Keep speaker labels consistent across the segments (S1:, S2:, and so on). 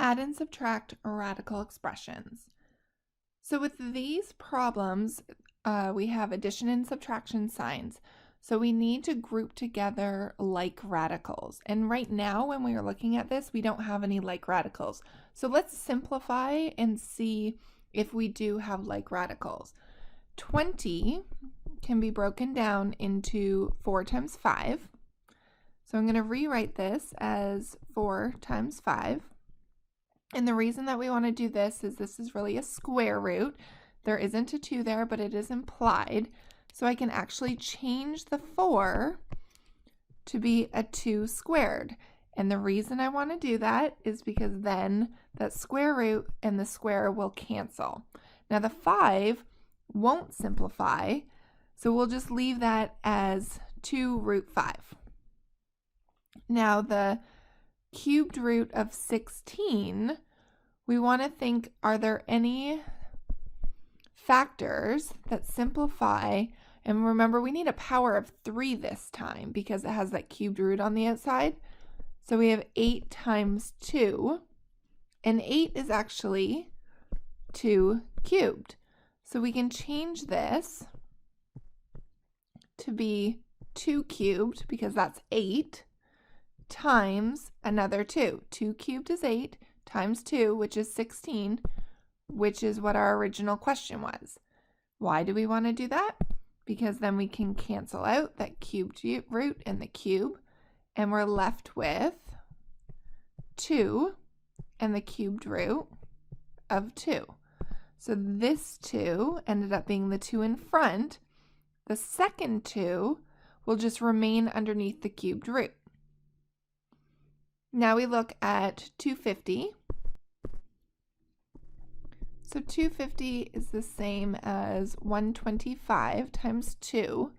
S1: Add and subtract radical expressions. So with these problems, we have addition and subtraction signs. So we need to group together like radicals. And right now, when we are looking at this, we don't have any like radicals. So let's simplify and see if we do have like radicals. 20 can be broken down into 4 times 5. So I'm going to rewrite this as 4 times 5. And the reason that we want to do this is really a square root. There isn't a 2 there, but it is implied. So I can actually change the 4 to be a 2 squared. And the reason I want to do that is because then that square root and the square will cancel. Now the 5 won't simplify, so we'll just leave that as 2 root 5. Now the cubed root of 16, we want to think, are there any factors that simplify? And remember, we need a power of 3 this time because it has that cubed root on the outside. So we have 8 times 2, and 8 is actually 2 cubed. So we can change this to be 2 cubed because that's 8 times another 2. 2 cubed is 8 times 2, which is 16, which is what our original question was. Why do we want to do that? Because then we can cancel out that cubed root and the cube, and we're left with 2 and the cubed root of 2. So this 2 ended up being the 2 in front. The second 2 will just remain underneath the cubed root. Now we look at 250. So 250 is the same as 125 times 2,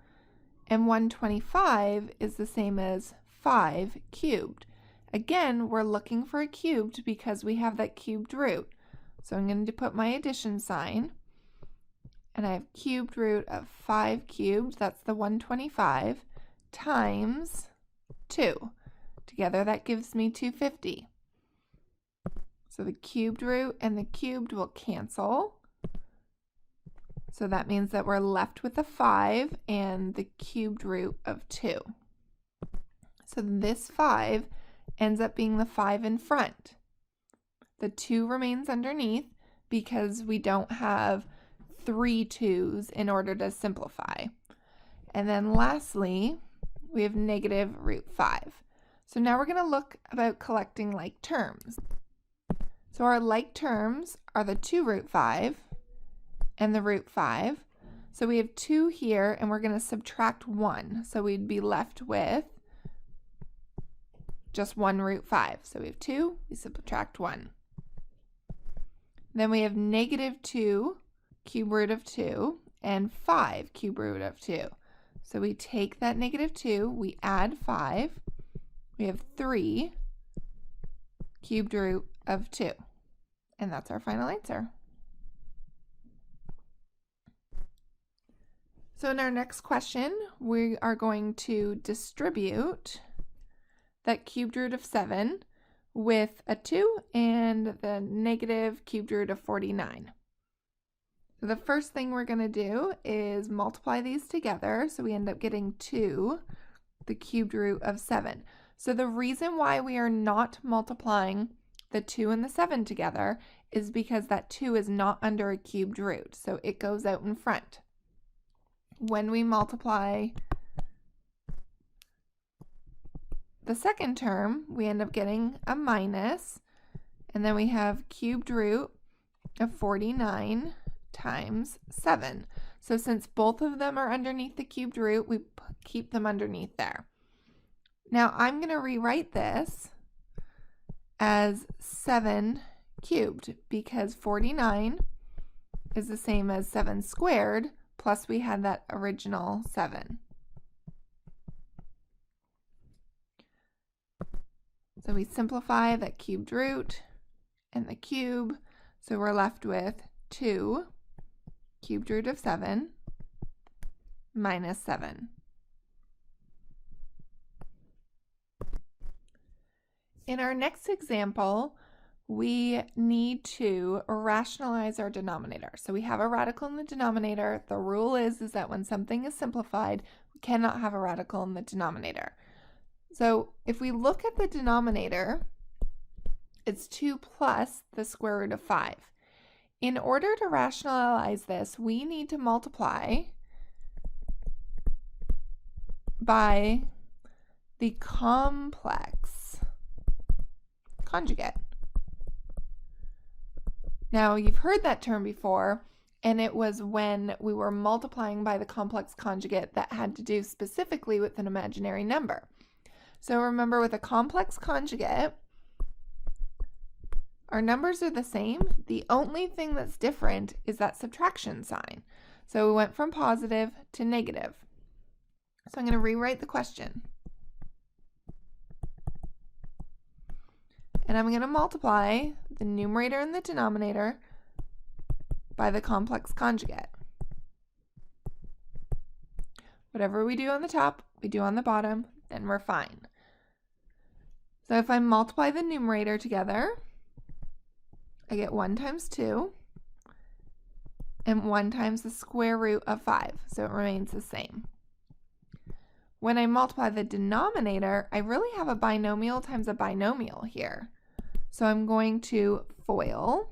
S1: and 125 is the same as 5 cubed. Again, we're looking for a cubed because we have that cubed root. So I'm going to put my addition sign, and I have cubed root of 5 cubed, that's the 125, times 2. Together that gives me 250. So the cubed root and the cubed will cancel. So that means that we're left with a 5 and the cubed root of 2. So this 5 ends up being the 5 in front. The 2 remains underneath because we don't have 3 2's in order to simplify. And then lastly, we have negative root 5. So now we're going to look about collecting like terms. So our like terms are the 2 root 5 and the root 5. So we have 2 here, and we're going to subtract 1. So we'd be left with just 1 root 5. So we have 2, we subtract 1. Then we have negative 2 cube root of 2 and 5 cube root of 2. So we take that negative 2, we add 5. We have 3 cubed root of 2. And that's our final answer. So in our next question, we are going to distribute that cubed root of 7 with a 2 and the negative cubed root of 49. So the first thing we're going to do is multiply these together. So we end up getting 2, the cubed root of 7. So the reason why we are not multiplying the 2 and the 7 together is because that 2 is not under a cubed root, so it goes out in front. When we multiply the second term, we end up getting a minus, and then we have cubed root of 49 times 7. So since both of them are underneath the cubed root, we keep them underneath there. Now I'm going to rewrite this as 7 cubed because 49 is the same as 7 squared, plus we had that original 7. So we simplify that cubed root and the cube, so we're left with 2 cubed root of 7 minus 7. In our next example, we need to rationalize our denominator. So we have a radical in the denominator. The rule is that when something is simplified, we cannot have a radical in the denominator. So if we look at the denominator, it's 2 plus the square root of 5. In order to rationalize this, we need to multiply by the complex conjugate. Now, you've heard that term before, and it was when we were multiplying by the complex conjugate that had to do specifically with an imaginary number. So remember, with a complex conjugate, our numbers are the same. The only thing that's different is that subtraction sign. So we went from positive to negative. So I'm going to rewrite the question. And I'm going to multiply the numerator and the denominator by the complex conjugate. Whatever we do on the top, we do on the bottom, then we're fine. So if I multiply the numerator together, I get 1 times 2 and 1 times the square root of 5, so it remains the same. When I multiply the denominator, I really have a binomial times a binomial here. So I'm going to FOIL.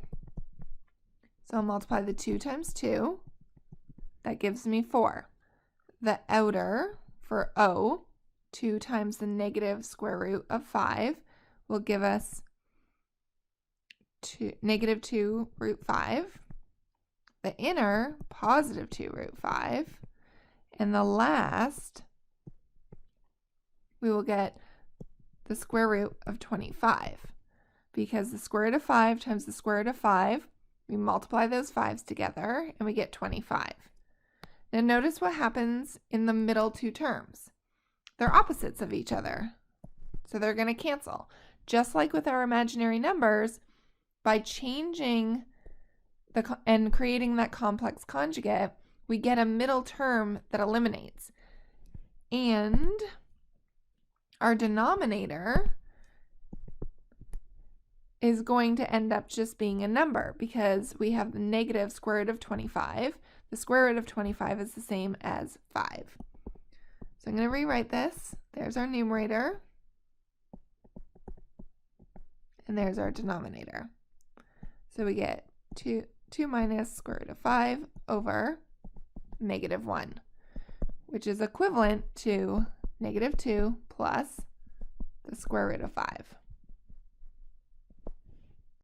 S1: So I'll multiply the 2 times 2. That gives me 4. The outer for O, 2 times the negative square root of 5, will give us negative 2 root 5. The inner, positive 2 root 5. And the last, we will get the square root of 25. Because the square root of 5 times the square root of 5, we multiply those 5s together and we get 25. Now notice what happens in the middle two terms. They're opposites of each other, so they're going to cancel. Just like with our imaginary numbers, by changing and creating that complex conjugate, we get a middle term that eliminates. And our denominator is going to end up just being a number because we have the negative square root of 25. The square root of 25 is the same as 5. So I'm going to rewrite this. There's our numerator. And there's our denominator. So we get 2 minus square root of 5 over negative 1, which is equivalent to negative 2 plus the square root of 5.